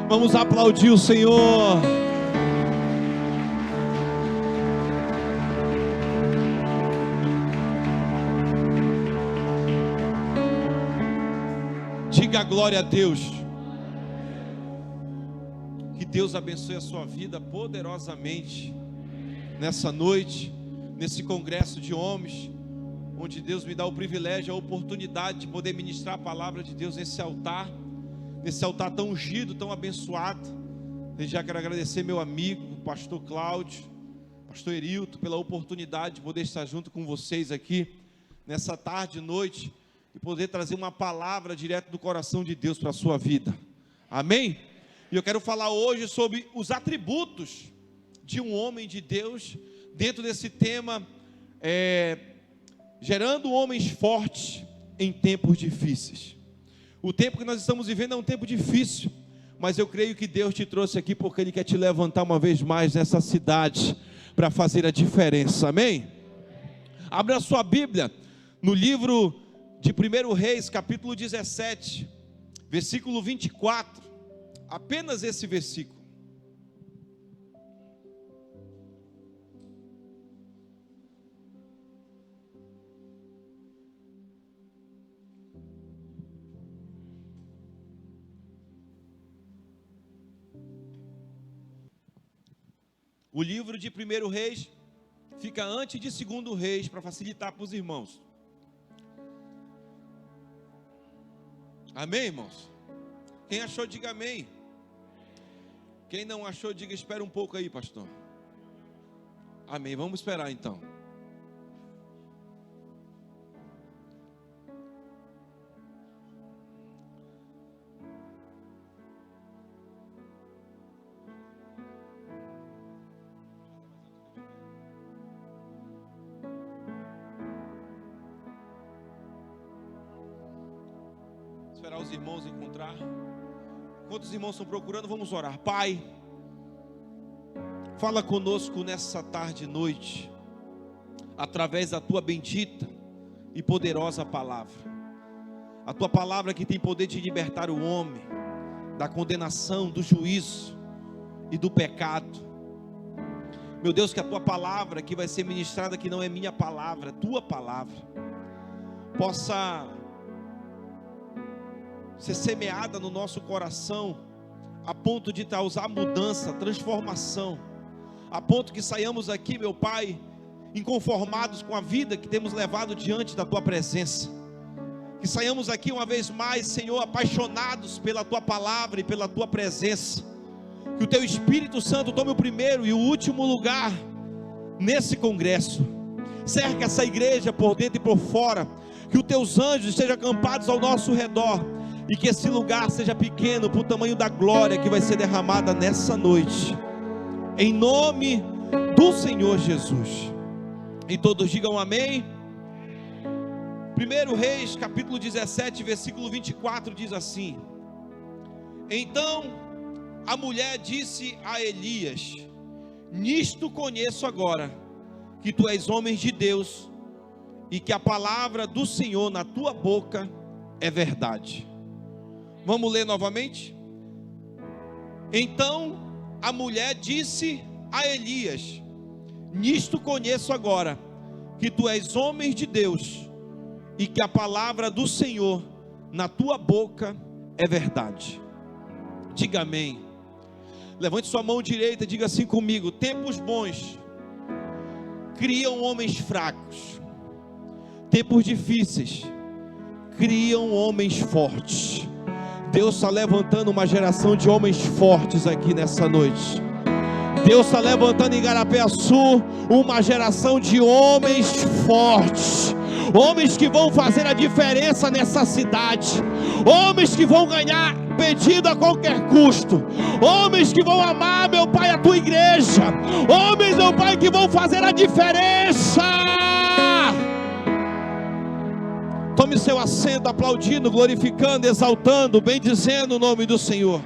Vamos aplaudir o Senhor. Diga glória a Deus. Que Deus abençoe a sua vida poderosamente nessa noite, nesse congresso de homens, onde Deus me dá o privilégio, a oportunidade de poder ministrar a palavra de Deus nesse altar tão ungido, tão abençoado. Eu já quero agradecer meu amigo, o pastor Cláudio, pastor Erilto, pela oportunidade de poder estar junto com vocês aqui, nessa tarde e noite, e poder trazer uma palavra direto do coração de Deus para a sua vida, amém? E eu quero falar hoje sobre os atributos de um homem de Deus, dentro desse tema, gerando homens fortes em tempos difíceis. O tempo que nós estamos vivendo é um tempo difícil, mas eu creio que Deus te trouxe aqui porque Ele quer te levantar uma vez mais nessa cidade, para fazer a diferença, amém? Abra a sua Bíblia, no livro de 1 Reis, capítulo 17, versículo 24, apenas esse versículo. O livro de 1 Reis fica antes de 2 Reis, para facilitar para os irmãos. Amém, irmãos? Quem achou, diga amém. Quem não achou, diga espera um pouco aí, pastor. Amém, vamos esperar então. Esperar os irmãos encontrar. Enquanto os irmãos estão procurando, vamos orar. Pai, fala conosco nessa tarde e noite, através da tua bendita e poderosa palavra. A tua palavra que tem poder de libertar o homem da condenação, do juízo e do pecado. Meu Deus, que a tua palavra que vai ser ministrada, que não é minha palavra, tua palavra, possa ser semeada no nosso coração, a ponto de causar mudança, transformação, a ponto que saiamos aqui, meu Pai, inconformados com a vida que temos levado diante da Tua presença, que saiamos aqui uma vez mais, Senhor, apaixonados pela Tua palavra e pela Tua presença, que o Teu Espírito Santo tome o primeiro e o último lugar nesse congresso. Cerca essa igreja por dentro e por fora, que os Teus anjos estejam acampados ao nosso redor, e que esse lugar seja pequeno para o tamanho da glória que vai ser derramada nessa noite, em nome do Senhor Jesus. E todos digam amém. 1 Reis capítulo 17 versículo 24 diz assim: Então a mulher disse a Elias: Nisto conheço agora que tu és homem de Deus, e que a palavra do Senhor na tua boca é verdade. Vamos ler novamente? Então a mulher disse a Elias: Nisto conheço agora que tu és homem de Deus, e que a palavra do Senhor na tua boca é verdade. Diga amém. Levante sua mão direita e diga assim comigo: tempos bons criam homens fracos, tempos difíceis criam homens fortes. Deus está levantando uma geração de homens fortes aqui nessa noite. Deus está levantando em Garapé-Açu uma geração de homens fortes, homens que vão fazer a diferença nessa cidade, homens que vão ganhar pedido a qualquer custo, homens que vão amar, meu Pai, a tua igreja, homens, meu Pai, que vão fazer a diferença. Tome seu assento, aplaudindo, glorificando, exaltando, bendizendo o nome do Senhor.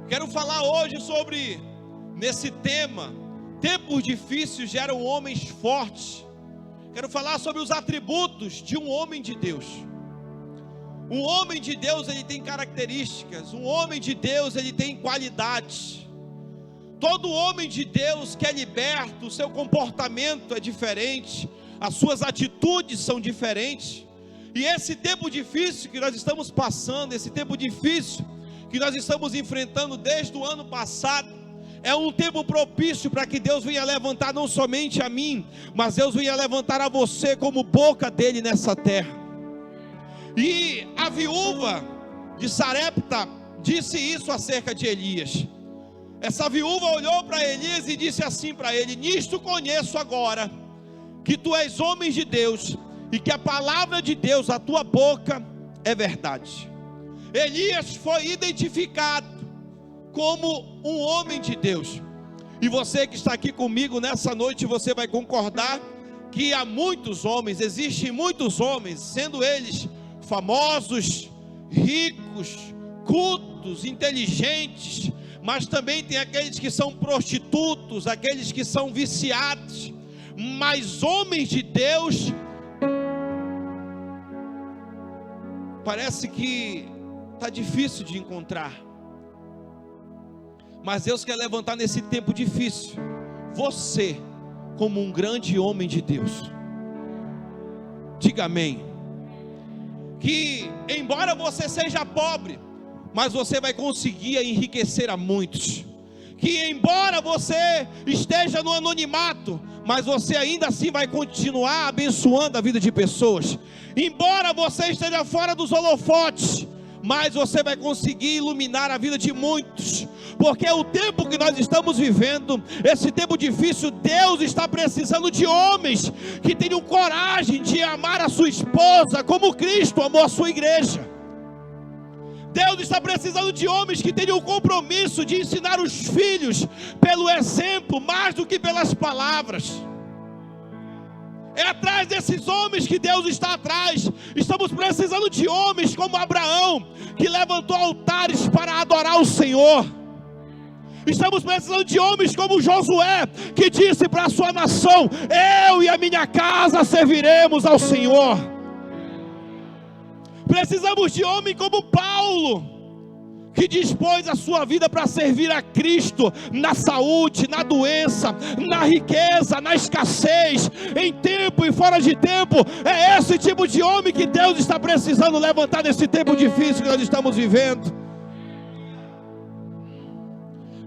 Quero falar hoje sobre, nesse tema, tempos difíceis geram homens fortes. Quero falar sobre os atributos de um homem de Deus. Um homem de Deus, ele tem características. Um homem de Deus, ele tem qualidades. Todo homem de Deus que é liberto, o seu comportamento é diferente, as suas atitudes são diferentes. E esse tempo difícil que nós estamos passando, esse tempo difícil que nós estamos enfrentando desde o ano passado, é um tempo propício para que Deus venha levantar não somente a mim, mas Deus venha levantar a você como boca dele nessa terra. E a viúva de Sarepta disse isso acerca de Elias. Essa viúva olhou para Elias e disse assim para ele: nisto conheço agora que tu és homem de Deus, e que a palavra de Deus, a tua boca, é verdade. Elias foi identificado como um homem de Deus. E você que está aqui comigo nessa noite, você vai concordar que há muitos homens, existem muitos homens, sendo eles famosos, ricos, cultos, inteligentes, mas também tem aqueles que são prostitutos, aqueles que são viciados. Mas homens de Deus, parece que está difícil de encontrar. Mas Deus quer levantar nesse tempo difícil você como um grande homem de Deus. Diga amém. Que embora você seja pobre, mas você vai conseguir enriquecer a muitos. Que embora você esteja no anonimato, mas você ainda assim vai continuar abençoando a vida de pessoas. Embora você esteja fora dos holofotes, mas você vai conseguir iluminar a vida de muitos. Porque é o tempo que nós estamos vivendo, esse tempo difícil, Deus está precisando de homens que tenham coragem de amar a sua esposa como Cristo amou a sua igreja. Deus está precisando de homens que tenham o compromisso de ensinar os filhos pelo exemplo, mais do que pelas palavras. É atrás desses homens que Deus está atrás. Estamos precisando de homens como Abraão, que levantou altares para adorar o Senhor. Estamos precisando de homens como Josué, que disse para a sua nação: eu e a minha casa serviremos ao Senhor. Precisamos de homem como Paulo, que dispôs a sua vida para servir a Cristo, na saúde, na doença, na riqueza, na escassez, em tempo e fora de tempo. É esse tipo de homem que Deus está precisando levantar nesse tempo difícil que nós estamos vivendo.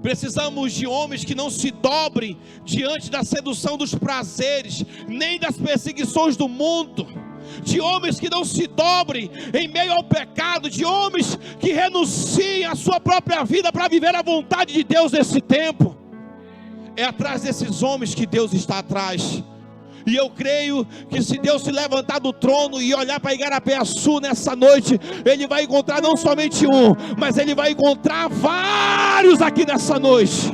Precisamos de homens que não se dobrem diante da sedução dos prazeres, nem das perseguições do mundo. De homens que não se dobrem em meio ao pecado, de homens que renunciem à sua própria vida para viver a vontade de Deus nesse tempo. É atrás desses homens que Deus está atrás. E eu creio que se Deus se levantar do trono e olhar para Igarapé-Açu nessa noite, Ele vai encontrar não somente um, mas Ele vai encontrar vários aqui nessa noite.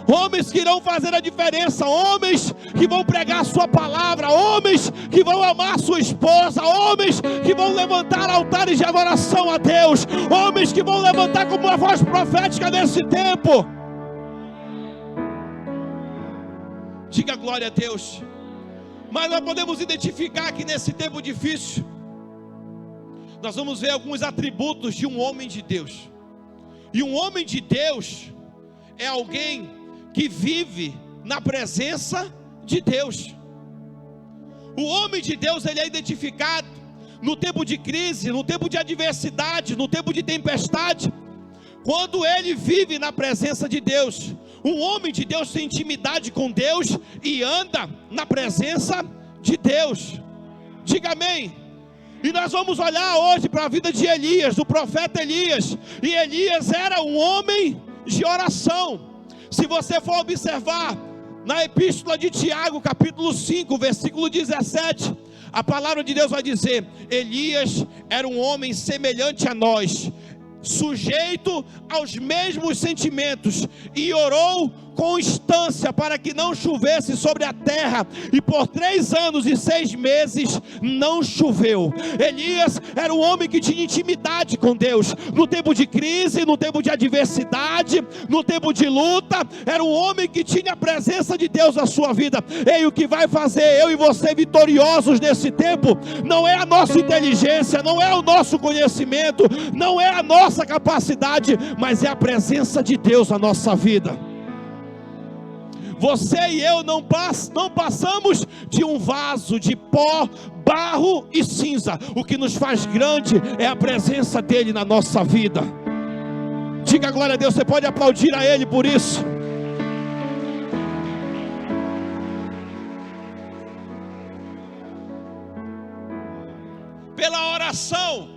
Homens que irão fazer a diferença, homens que vão pregar a sua palavra, homens que vão amar a sua esposa, homens que vão levantar altares de adoração a Deus, homens que vão levantar como uma voz profética nesse tempo. Diga glória a Deus. Mas nós podemos identificar que nesse tempo difícil, nós vamos ver alguns atributos de um homem de Deus. E um homem de Deus é alguém que vive na presença de Deus. O homem de Deus, ele é identificado no tempo de crise, no tempo de adversidade, no tempo de tempestade, quando ele vive na presença de Deus. Um homem de Deus tem intimidade com Deus e anda na presença de Deus. Diga amém. E nós vamos olhar hoje para a vida de Elias, do profeta Elias. E Elias era um homem de oração. Se você for observar na epístola de Tiago, capítulo 5, versículo 17, a palavra de Deus vai dizer: Elias era um homem semelhante a nós, sujeito aos mesmos sentimentos, e orou constância para que não chovesse sobre a terra, e por 3 anos e 6 meses não choveu. Elias era um homem que tinha intimidade com Deus, no tempo de crise, no tempo de adversidade, no tempo de luta. Era um homem que tinha a presença de Deus na sua vida. E o que vai fazer eu e você vitoriosos nesse tempo, não é a nossa inteligência, não é o nosso conhecimento, não é a nossa capacidade, mas é a presença de Deus na nossa vida. Você e eu não passamos de um vaso de pó, barro e cinza. O que nos faz grande é a presença dele na nossa vida. Diga glória a Deus. Você pode aplaudir a ele por isso. Pela oração,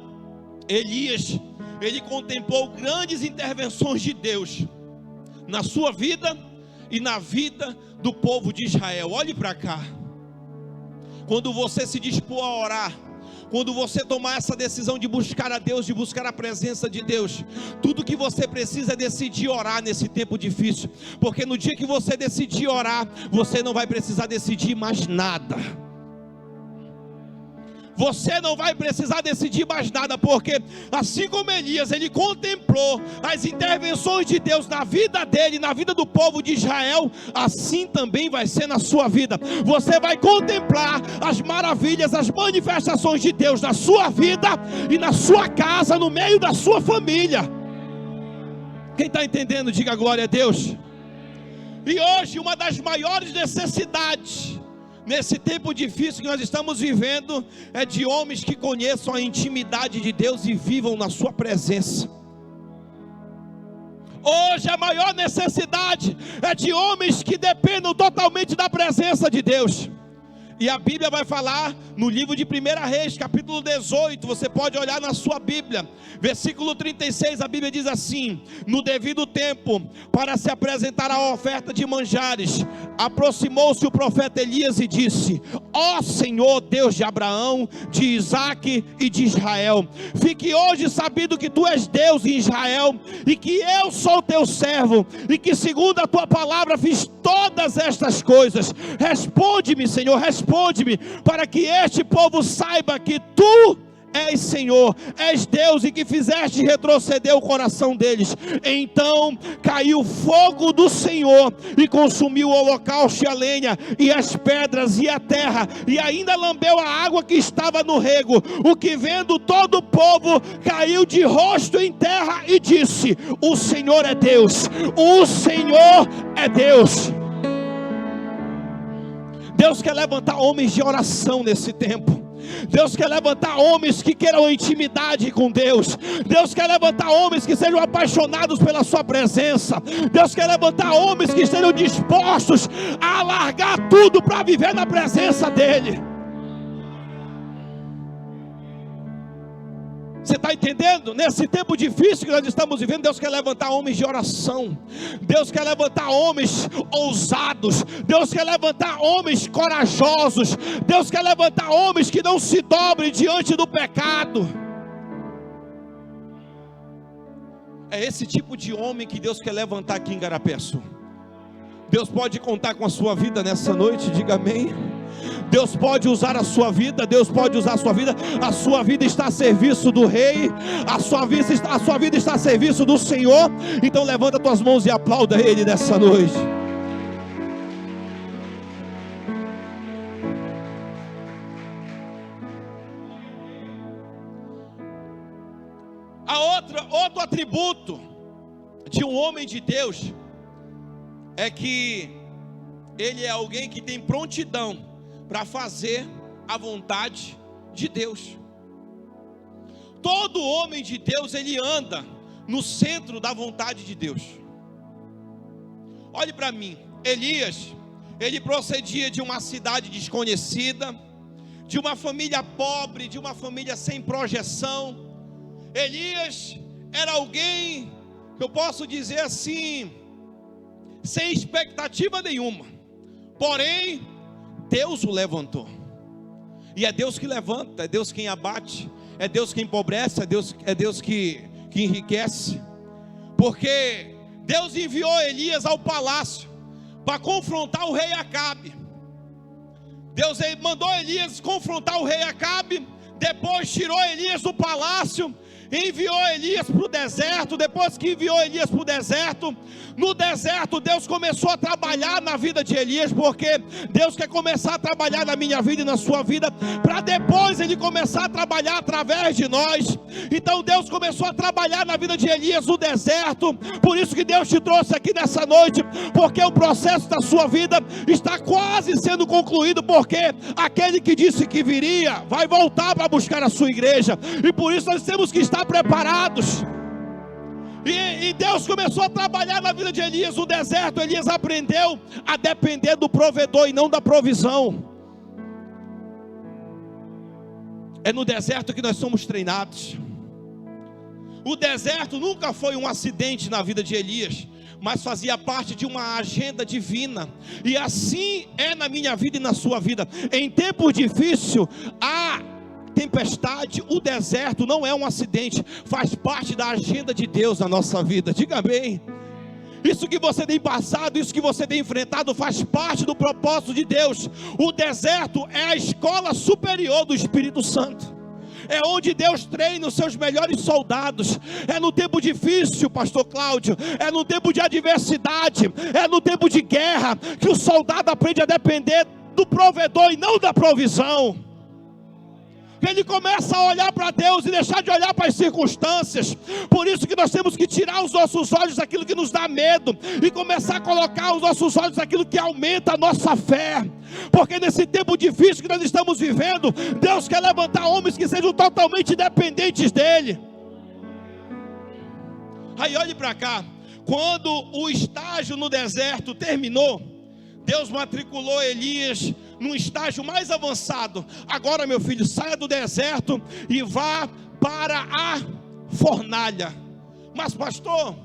Elias, ele contemplou grandes intervenções de Deus na sua vida e na vida do povo de Israel. Olhe para cá. Quando você se dispor a orar, quando você tomar essa decisão de buscar a Deus, de buscar a presença de Deus, tudo que você precisa é decidir orar nesse tempo difícil, porque no dia que você decidir orar, você não vai precisar decidir mais nada. Você não vai precisar decidir mais nada, porque assim como Elias, ele contemplou as intervenções de Deus na vida dele, na vida do povo de Israel, assim também vai ser na sua vida. Você vai contemplar as maravilhas, as manifestações de Deus na sua vida e na sua casa, no meio da sua família. Quem está entendendo, diga glória a Deus. E hoje uma das maiores necessidades nesse tempo difícil que nós estamos vivendo é de homens que conheçam a intimidade de Deus e vivam na sua presença. Hoje a maior necessidade é de homens que dependam totalmente da presença de Deus. E a Bíblia vai falar no livro de 1 Reis, capítulo 18, você pode olhar na sua Bíblia, versículo 36, a Bíblia diz assim: no devido tempo, para se apresentar a oferta de manjares, aproximou-se o profeta Elias e disse: ó Senhor Deus de Abraão, de Isaque e de Israel, fique hoje sabido que tu és Deus em Israel, e que eu sou teu servo, e que segundo a tua palavra fiz todas estas coisas. Responde-me, Senhor, responde-me, para que este povo saiba que tu és Senhor, és Deus, e que fizeste retroceder o coração deles. Então caiu fogo do Senhor e consumiu o holocausto e a lenha e as pedras e a terra, e ainda lambeu a água que estava no rego. O que vendo todo o povo caiu de rosto em terra e disse: o Senhor é Deus, o Senhor é Deus. Deus quer levantar homens de oração nesse tempo. Deus quer levantar homens que queiram intimidade com Deus. Deus quer levantar homens que sejam apaixonados pela sua presença. Deus quer levantar homens que estejam dispostos a largar tudo para viver na presença dEle. Você está entendendo? Nesse tempo difícil que nós estamos vivendo, Deus quer levantar homens de oração. Deus quer levantar homens ousados. Deus quer levantar homens corajosos. Deus quer levantar homens que não se dobrem diante do pecado. É esse tipo de homem que Deus quer levantar aqui em Garapé-Sul. Deus pode contar com a sua vida nessa noite, diga amém. Deus pode usar a sua vida, Deus pode usar a sua vida. A sua vida está a serviço do Rei, a sua vida está a serviço do Senhor. Então levanta tuas mãos e aplauda Ele nessa noite. Outro atributo de um homem de Deus é que ele é alguém que tem prontidão para fazer a vontade de Deus. Todo homem de Deus, ele anda no centro da vontade de Deus. Olhe para mim, Elias, ele procedia de uma cidade desconhecida, de uma família pobre, de uma família sem projeção. Elias era alguém, eu posso dizer assim, sem expectativa nenhuma. Porém, Deus o levantou. E é Deus que levanta, é Deus quem abate, é Deus quem empobrece, é Deus que enriquece. Porque Deus enviou Elias ao palácio para confrontar o rei Acabe. Deus mandou Elias confrontar o rei Acabe. Depois tirou Elias do palácio, enviou Elias para o deserto. Depois que enviou Elias para o deserto, no deserto Deus começou a trabalhar na vida de Elias, porque Deus quer começar a trabalhar na minha vida e na sua vida, para depois Ele começar a trabalhar através de nós. Então Deus começou a trabalhar na vida de Elias no deserto. Por isso que Deus te trouxe aqui nessa noite, porque o processo da sua vida está quase sendo concluído, porque aquele que disse que viria, vai voltar para buscar a sua igreja, e por isso nós temos que estar preparados. E Deus começou a trabalhar na vida de Elias no deserto. Elias aprendeu a depender do provedor e não da provisão. É no deserto que nós somos treinados. O deserto nunca foi um acidente na vida de Elias, mas fazia parte de uma agenda divina. E assim é na minha vida e na sua vida. Em tempos difíceis, a tempestade, o deserto não é um acidente, faz parte da agenda de Deus na nossa vida. Diga bem. Isso que você tem passado, isso que você tem enfrentado, faz parte do propósito de Deus. O deserto é a escola superior do Espírito Santo. É onde Deus treina os seus melhores soldados. É no tempo difícil, pastor Cláudio, é no tempo de adversidade, é no tempo de guerra, que o soldado aprende a depender do provedor e não da provisão. Ele começa a olhar para Deus e deixar de olhar para as circunstâncias. Por isso que nós temos que tirar os nossos olhos daquilo que nos dá medo e começar a colocar os nossos olhos naquilo que aumenta a nossa fé. Porque nesse tempo difícil que nós estamos vivendo, Deus quer levantar homens que sejam totalmente dependentes dEle. Aí olhe para cá. Quando o estágio no deserto terminou, Deus matriculou Elias num estágio mais avançado. Agora, meu filho, saia do deserto e vá para a fornalha. Mas pastor,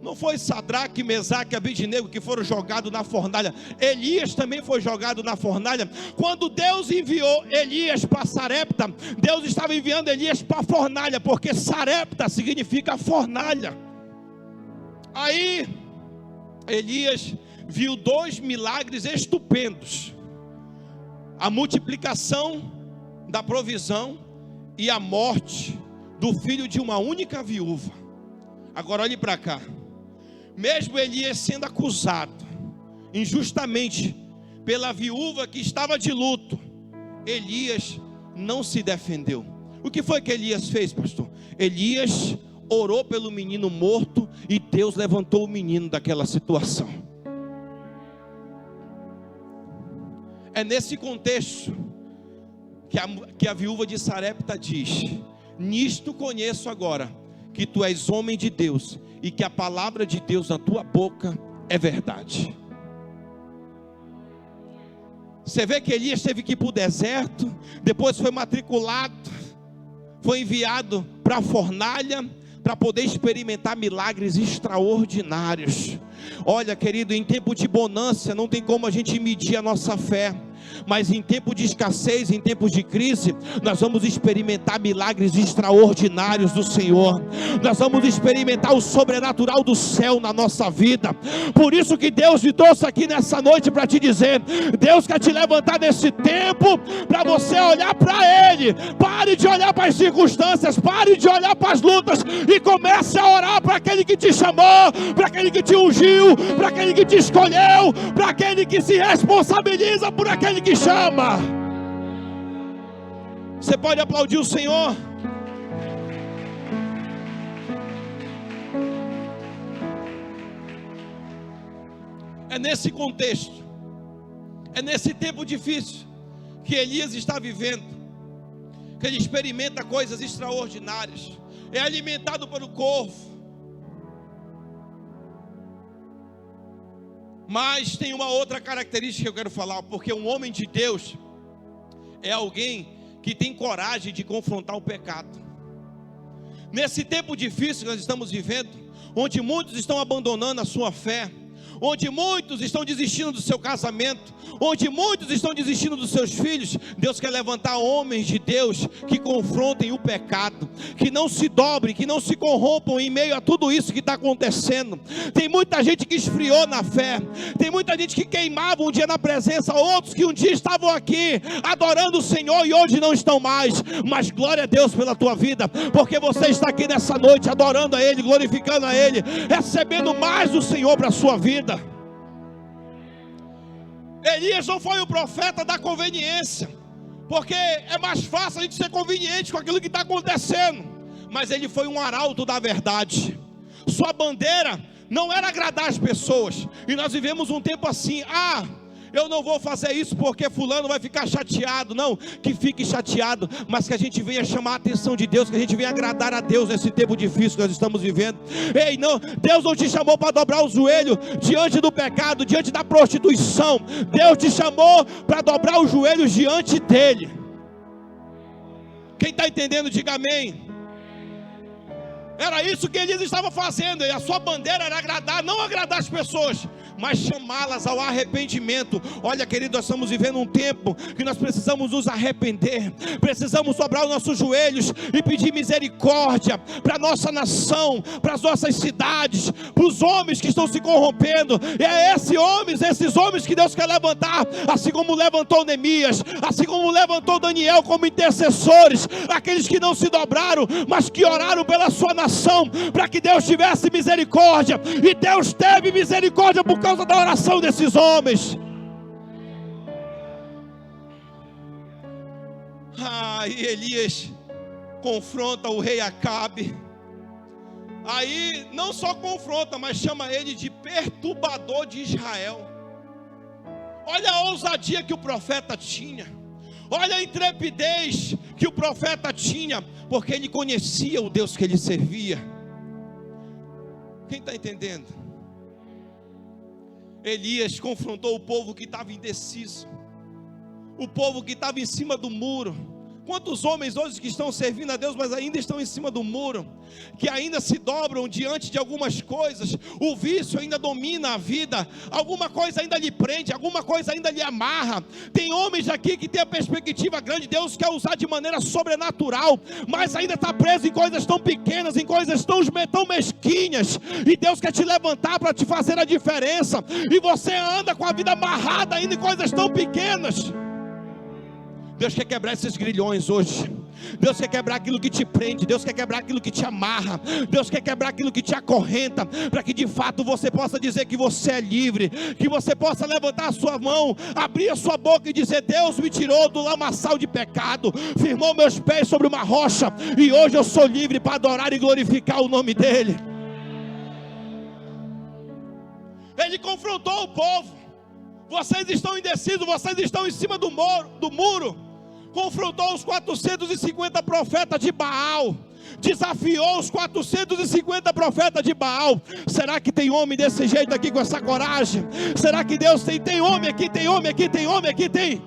não foi Sadraque, Mesaque e Abednego que foram jogados na fornalha? Elias também foi jogado na fornalha. Quando Deus enviou Elias para Sarepta, Deus estava enviando Elias para a fornalha, porque Sarepta significa fornalha. Aí Elias viu 2 milagres estupendos: a multiplicação da provisão e a morte do filho de uma única viúva. Agora olhe para cá. Mesmo Elias sendo acusado injustamente pela viúva que estava de luto, Elias não se defendeu. O que foi que Elias fez, pastor? Elias orou pelo menino morto e Deus levantou o menino daquela situação. É nesse contexto que a viúva de Sarepta diz: nisto conheço agora que tu és homem de Deus e que a palavra de Deus na tua boca é verdade. Você vê que Elias teve que ir para o deserto, depois foi matriculado, foi enviado para a fornalha, para poder experimentar milagres extraordinários. Olha, querido, em tempo de bonança não tem como a gente medir a nossa fé, mas em tempo de escassez, em tempos de crise, nós vamos experimentar milagres extraordinários do Senhor. Nós vamos experimentar o sobrenatural do céu na nossa vida. Por isso que Deus me trouxe aqui nessa noite para te dizer: Deus quer te levantar nesse tempo para você olhar para Ele. Pare de olhar para as circunstâncias, pare de olhar para as lutas e comece a orar para aquele que te chamou, para aquele que te ungiu, para aquele que te escolheu, para aquele que se responsabiliza por aquele que chama. Você pode aplaudir o Senhor? É nesse contexto, é nesse tempo difícil que Elias está vivendo, que ele experimenta coisas extraordinárias, é alimentado pelo corvo. Mas tem uma outra característica que eu quero falar, porque um homem de Deus é alguém que tem coragem de confrontar o pecado. Nesse tempo difícil que nós estamos vivendo, onde muitos estão abandonando a sua fé, onde muitos estão desistindo do seu casamento, onde muitos estão desistindo dos seus filhos, Deus quer levantar homens de Deus que confrontem o pecado, que não se dobrem, que não se corrompam em meio a tudo isso que está acontecendo. Tem muita gente que esfriou na fé, tem muita gente que queimava um dia na presença, outros que um dia estavam aqui adorando o Senhor e hoje não estão mais, mas glória a Deus pela tua vida, porque você está aqui nessa noite adorando a Ele, glorificando a Ele, recebendo mais do Senhor para a sua vida. Elias não foi o profeta da conveniência, porque é mais fácil a gente ser conveniente com aquilo que está acontecendo, mas ele foi um arauto da verdade. Sua bandeira não era agradar as pessoas, e nós vivemos um tempo assim: eu não vou fazer isso porque fulano vai ficar chateado. Não, que fique chateado, mas que a gente venha chamar a atenção de Deus, que a gente venha agradar a Deus nesse tempo difícil que nós estamos vivendo. Ei, não, Deus não te chamou para dobrar o joelho diante do pecado, diante da prostituição. Deus te chamou para dobrar os joelhos diante dEle. Quem está entendendo, diga amém. Era isso que Elias estava fazendo, e a sua bandeira era agradar, não agradar as pessoas, mas chamá-las ao arrependimento. Olha, querido, nós estamos vivendo um tempo que nós precisamos nos arrepender, precisamos dobrar os nossos joelhos e pedir misericórdia para a nossa nação, para as nossas cidades, para os homens que estão se corrompendo. E é esses homens que Deus quer levantar, assim como levantou Neemias, assim como levantou Daniel como intercessores, aqueles que não se dobraram, mas que oraram pela sua nação, para que Deus tivesse misericórdia, e Deus teve misericórdia por causa da oração desses homens. E Elias confronta o rei Acabe. Aí não só confronta, mas chama ele de perturbador de Israel. Olha a ousadia que o profeta tinha, olha a intrepidez que o profeta tinha, porque ele conhecia o Deus que ele servia. Quem está entendendo? Elias confrontou o povo que estava indeciso, o povo que estava em cima do muro. Quantos homens hoje que estão servindo a Deus, mas ainda estão em cima do muro, que ainda se dobram diante de algumas coisas, o vício ainda domina a vida, alguma coisa ainda lhe prende, alguma coisa ainda lhe amarra. Tem homens aqui que tem a perspectiva grande, Deus quer usar de maneira sobrenatural, mas ainda está preso em coisas tão pequenas, em coisas tão mesquinhas, e Deus quer te levantar para te fazer a diferença, e você anda com a vida amarrada ainda em coisas tão pequenas. Deus quer quebrar esses grilhões hoje. Deus quer quebrar aquilo que te prende, Deus quer quebrar aquilo que te amarra, Deus quer quebrar aquilo que te acorrenta, para que de fato você possa dizer que você é livre, que você possa levantar a sua mão, abrir a sua boca e dizer: Deus me tirou do lamaçal de pecado, firmou meus pés sobre uma rocha, e hoje eu sou livre para adorar e glorificar o nome dEle. Ele confrontou o povo: vocês estão indecisos, vocês estão em cima do muro. Confrontou os 450 profetas de Baal, desafiou os 450 profetas de Baal. Será que tem homem desse jeito aqui, com essa coragem? Será que Deus tem homem aqui, tem homem aqui, tem homem aqui, tem?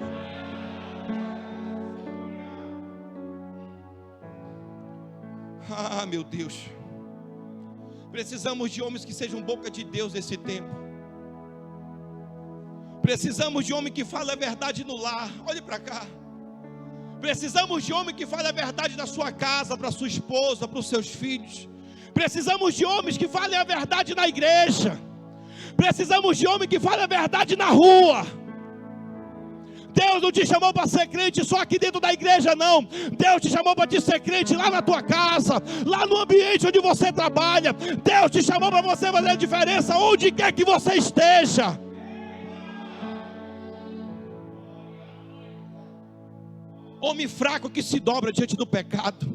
Meu Deus, precisamos de homens que sejam boca de Deus nesse tempo. Precisamos de homem que fale a verdade no lar. Olhe para cá. Precisamos de homem que fale a verdade na sua casa, para sua esposa, para os seus filhos. Precisamos de homens que falem a verdade na igreja. Precisamos de homem que fale a verdade na rua. Deus não te chamou para ser crente só aqui dentro da igreja, não. Deus te chamou para te ser crente lá na tua casa, lá no ambiente onde você trabalha. Deus te chamou para você fazer a diferença onde quer que você esteja. Homem fraco que se dobra diante do pecado,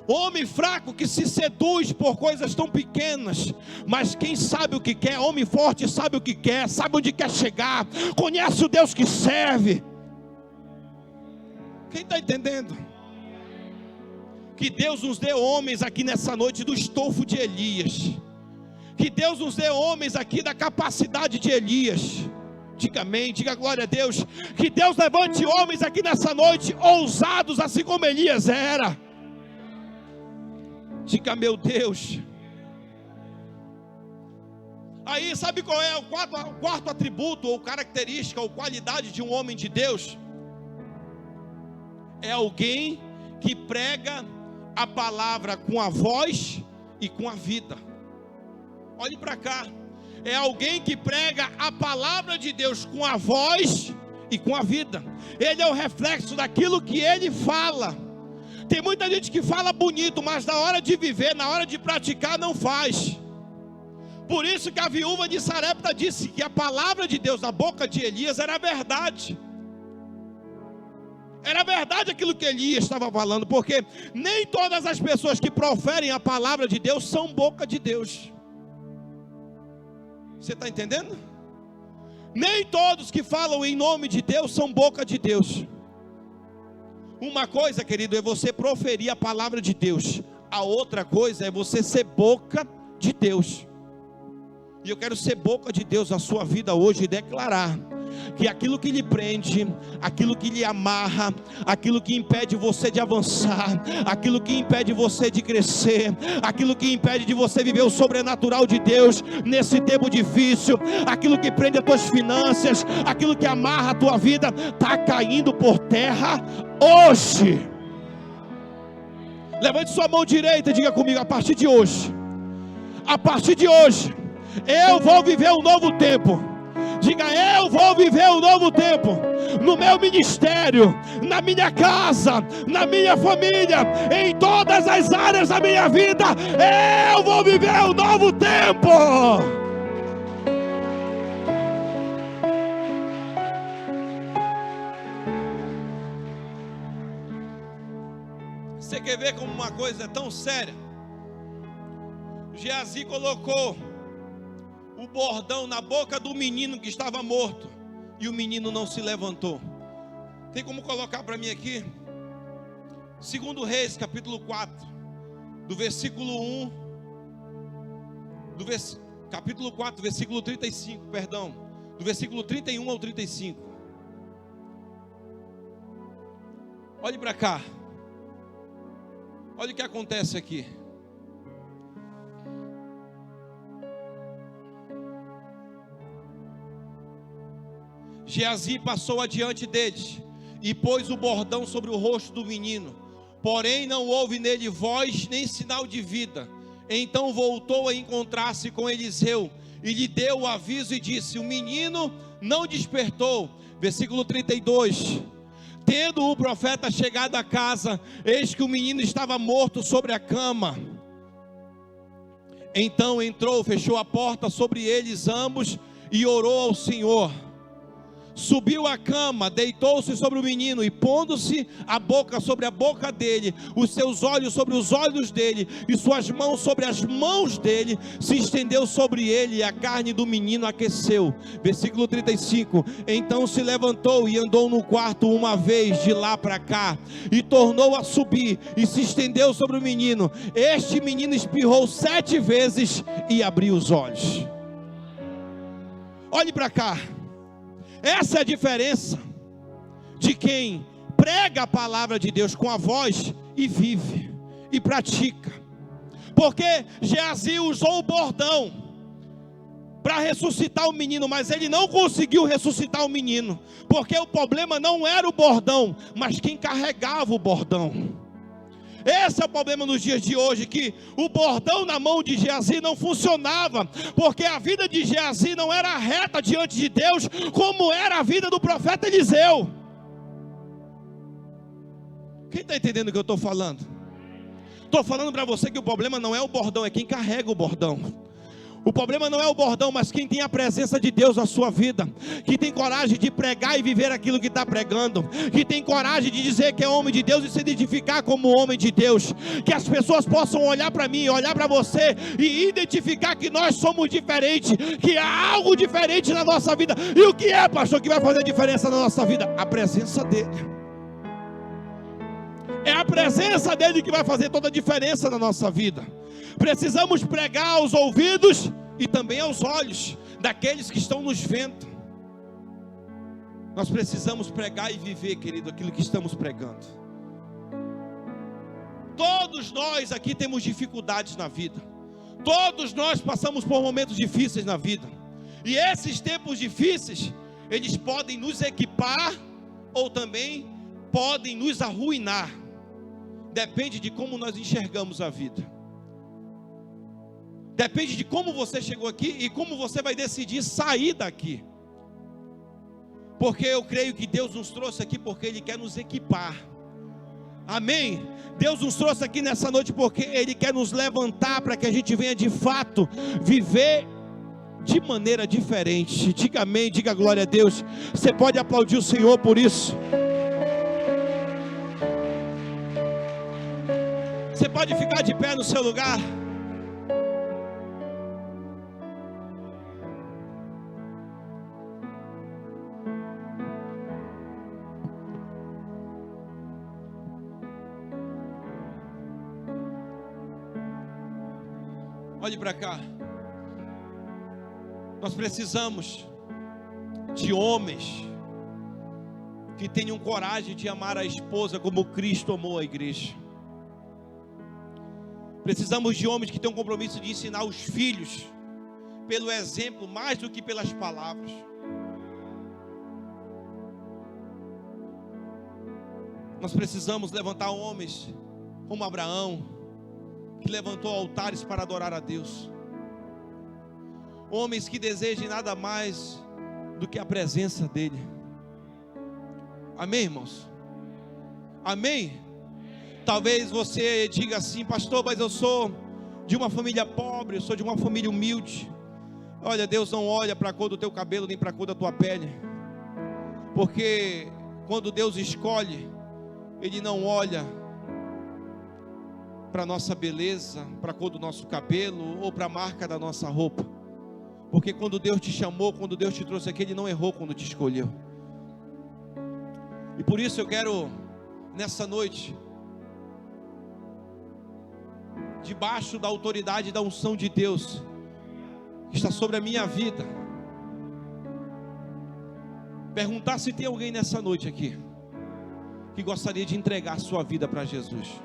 homem fraco que se seduz por coisas tão pequenas, mas quem sabe o que quer? Homem forte sabe o que quer, sabe onde quer chegar, conhece o Deus que serve. Quem está entendendo? Que Deus nos dê homens aqui nessa noite do estofo de Elias, que Deus nos dê homens aqui da capacidade de Elias. Diga amém, diga glória a Deus. Que Deus levante homens aqui nessa noite, ousados assim como Elias era. Diga: meu Deus. Aí sabe qual é o quarto atributo, ou característica, ou qualidade de um homem de Deus? É alguém que prega a palavra com a voz e com a vida. Olhe para cá. É alguém que prega a palavra de Deus com a voz e com a vida. Ele é o reflexo daquilo que ele fala. Tem muita gente que fala bonito, mas na hora de viver, na hora de praticar, não faz. Por isso que a viúva de Sarepta disse que a palavra de Deus na boca de Elias era verdade. Era verdade aquilo que Elias estava falando, porque nem todas as pessoas que proferem a palavra de Deus são boca de Deus. Você está entendendo? Nem todos que falam em nome de Deus são boca de Deus. Uma coisa, querido, é você proferir a palavra de Deus. A outra coisa é você ser boca de Deus. E eu quero ser boca de Deus na sua vida hoje e declarar que aquilo que lhe prende, aquilo que lhe amarra, aquilo que impede você de avançar, aquilo que impede você de crescer, aquilo que impede de você viver o sobrenatural de Deus nesse tempo difícil, aquilo que prende as tuas finanças, aquilo que amarra a tua vida, está caindo por terra hoje. Levante sua mão direita e diga comigo: a partir de hoje, eu vou viver um novo tempo. Diga: eu vou viver um novo tempo. No meu ministério, na minha casa, na minha família, em todas as áreas da minha vida, eu vou viver um novo tempo. Você quer ver como uma coisa é tão séria? Geazi colocou o bordão na boca do menino que estava morto, e o menino não se levantou. Tem como colocar para mim aqui? 2 Reis, capítulo 4, do versículo 1, capítulo 4, versículo 35, perdão, do versículo 31 ao 35. Olhe para cá. Olha o que acontece aqui. Geazi passou adiante deles e pôs o bordão sobre o rosto do menino, porém não houve nele voz nem sinal de vida. Então voltou a encontrar-se com Eliseu e lhe deu o aviso e disse: o menino não despertou. Versículo 32. Tendo o profeta chegado à casa, eis que o menino estava morto sobre a cama. Então entrou, fechou a porta sobre eles ambos e orou ao Senhor. Subiu à cama, deitou-se sobre o menino e pondo-se a boca sobre a boca dele, os seus olhos sobre os olhos dele e suas mãos sobre as mãos dele, se estendeu sobre ele e a carne do menino aqueceu. Versículo 35. Então se levantou e andou no quarto uma vez de lá para cá e tornou a subir e se estendeu sobre o menino. Este menino espirrou 7 vezes e abriu os olhos. Olhe para cá. Essa é a diferença de quem prega a palavra de Deus com a voz e vive e pratica. Porque Geazi usou o bordão para ressuscitar o menino, mas ele não conseguiu ressuscitar o menino, porque o problema não era o bordão, mas quem carregava o bordão. Esse é o problema nos dias de hoje, que o bordão na mão de Geazi não funcionava, porque a vida de Geazi não era reta diante de Deus, como era a vida do profeta Eliseu. Quem está entendendo o que eu estou falando? Estou falando para você que o problema não é o bordão, é quem carrega o bordão. O problema não é o bordão, mas quem tem a presença de Deus na sua vida, que tem coragem de pregar e viver aquilo que está pregando, que tem coragem de dizer que é homem de Deus e se identificar como homem de Deus, que as pessoas possam olhar para mim, olhar para você e identificar que nós somos diferentes, que há algo diferente na nossa vida. E o que é, pastor, que vai fazer diferença na nossa vida? A presença dele. É a presença dele que vai fazer toda a diferença na nossa vida. Precisamos pregar aos ouvidos e também aos olhos daqueles que estão nos vendo. Nós precisamos pregar e viver, querido, aquilo que estamos pregando. Todos nós aqui temos dificuldades na vida. Todos nós passamos por momentos difíceis na vida. E esses tempos difíceis, eles podem nos equipar ou também podem nos arruinar. Depende de como nós enxergamos a vida. Depende de como você chegou aqui e como você vai decidir sair daqui. Porque eu creio que Deus nos trouxe aqui porque Ele quer nos equipar. Amém? Deus nos trouxe aqui nessa noite porque Ele quer nos levantar para que a gente venha de fato viver de maneira diferente. Diga amém, diga glória a Deus. Você pode aplaudir o Senhor por isso. Você pode ficar de pé no seu lugar. Olhe para cá. Nós precisamos de homens que tenham coragem de amar a esposa como Cristo amou a igreja. Precisamos de homens que tenham compromisso de ensinar os filhos pelo exemplo mais do que pelas palavras. Nós precisamos levantar homens como Abraão, que levantou altares para adorar a Deus. Homens que desejem nada mais do que a presença dEle. Amém, irmãos? Amém? Talvez você diga assim: pastor, mas eu sou de uma família pobre, eu sou de uma família humilde. Olha, Deus não olha para a cor do teu cabelo, nem para a cor da tua pele. Porque quando Deus escolhe, Ele não olha para a nossa beleza, para a cor do nosso cabelo ou para a marca da nossa roupa. Porque quando Deus te chamou, quando Deus te trouxe aqui, Ele não errou quando te escolheu. E por isso eu quero, nessa noite, debaixo da autoridade e da unção de Deus, que está sobre a minha vida, perguntar se tem alguém nessa noite aqui, que gostaria de entregar a sua vida para Jesus.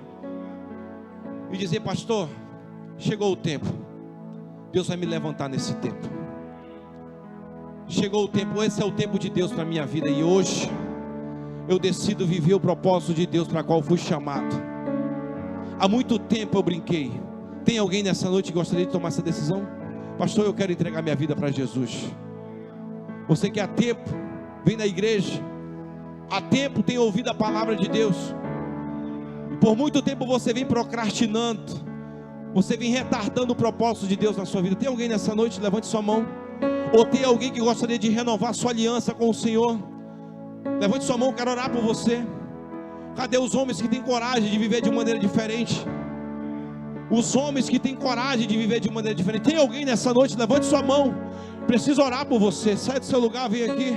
E dizer: pastor, chegou o tempo, Deus vai me levantar nesse tempo. Chegou o tempo, esse é o tempo de Deus para a minha vida. E hoje eu decido viver o propósito de Deus para qual fui chamado. Há muito tempo eu brinquei. Tem alguém nessa noite que gostaria de tomar essa decisão? Pastor, eu quero entregar minha vida para Jesus. Você que há tempo vem na igreja, há tempo tem ouvido a palavra de Deus, e por muito tempo você vem procrastinando, você vem retardando o propósito de Deus na sua vida. Tem alguém nessa noite? Levante sua mão. Ou tem alguém que gostaria de renovar sua aliança com o Senhor? Levante sua mão, eu quero orar por você. Cadê os homens que têm coragem de viver de maneira diferente? Os homens que têm coragem de viver de maneira diferente. Tem alguém nessa noite? Levante sua mão. Preciso orar por você. Sai do seu lugar, vem aqui.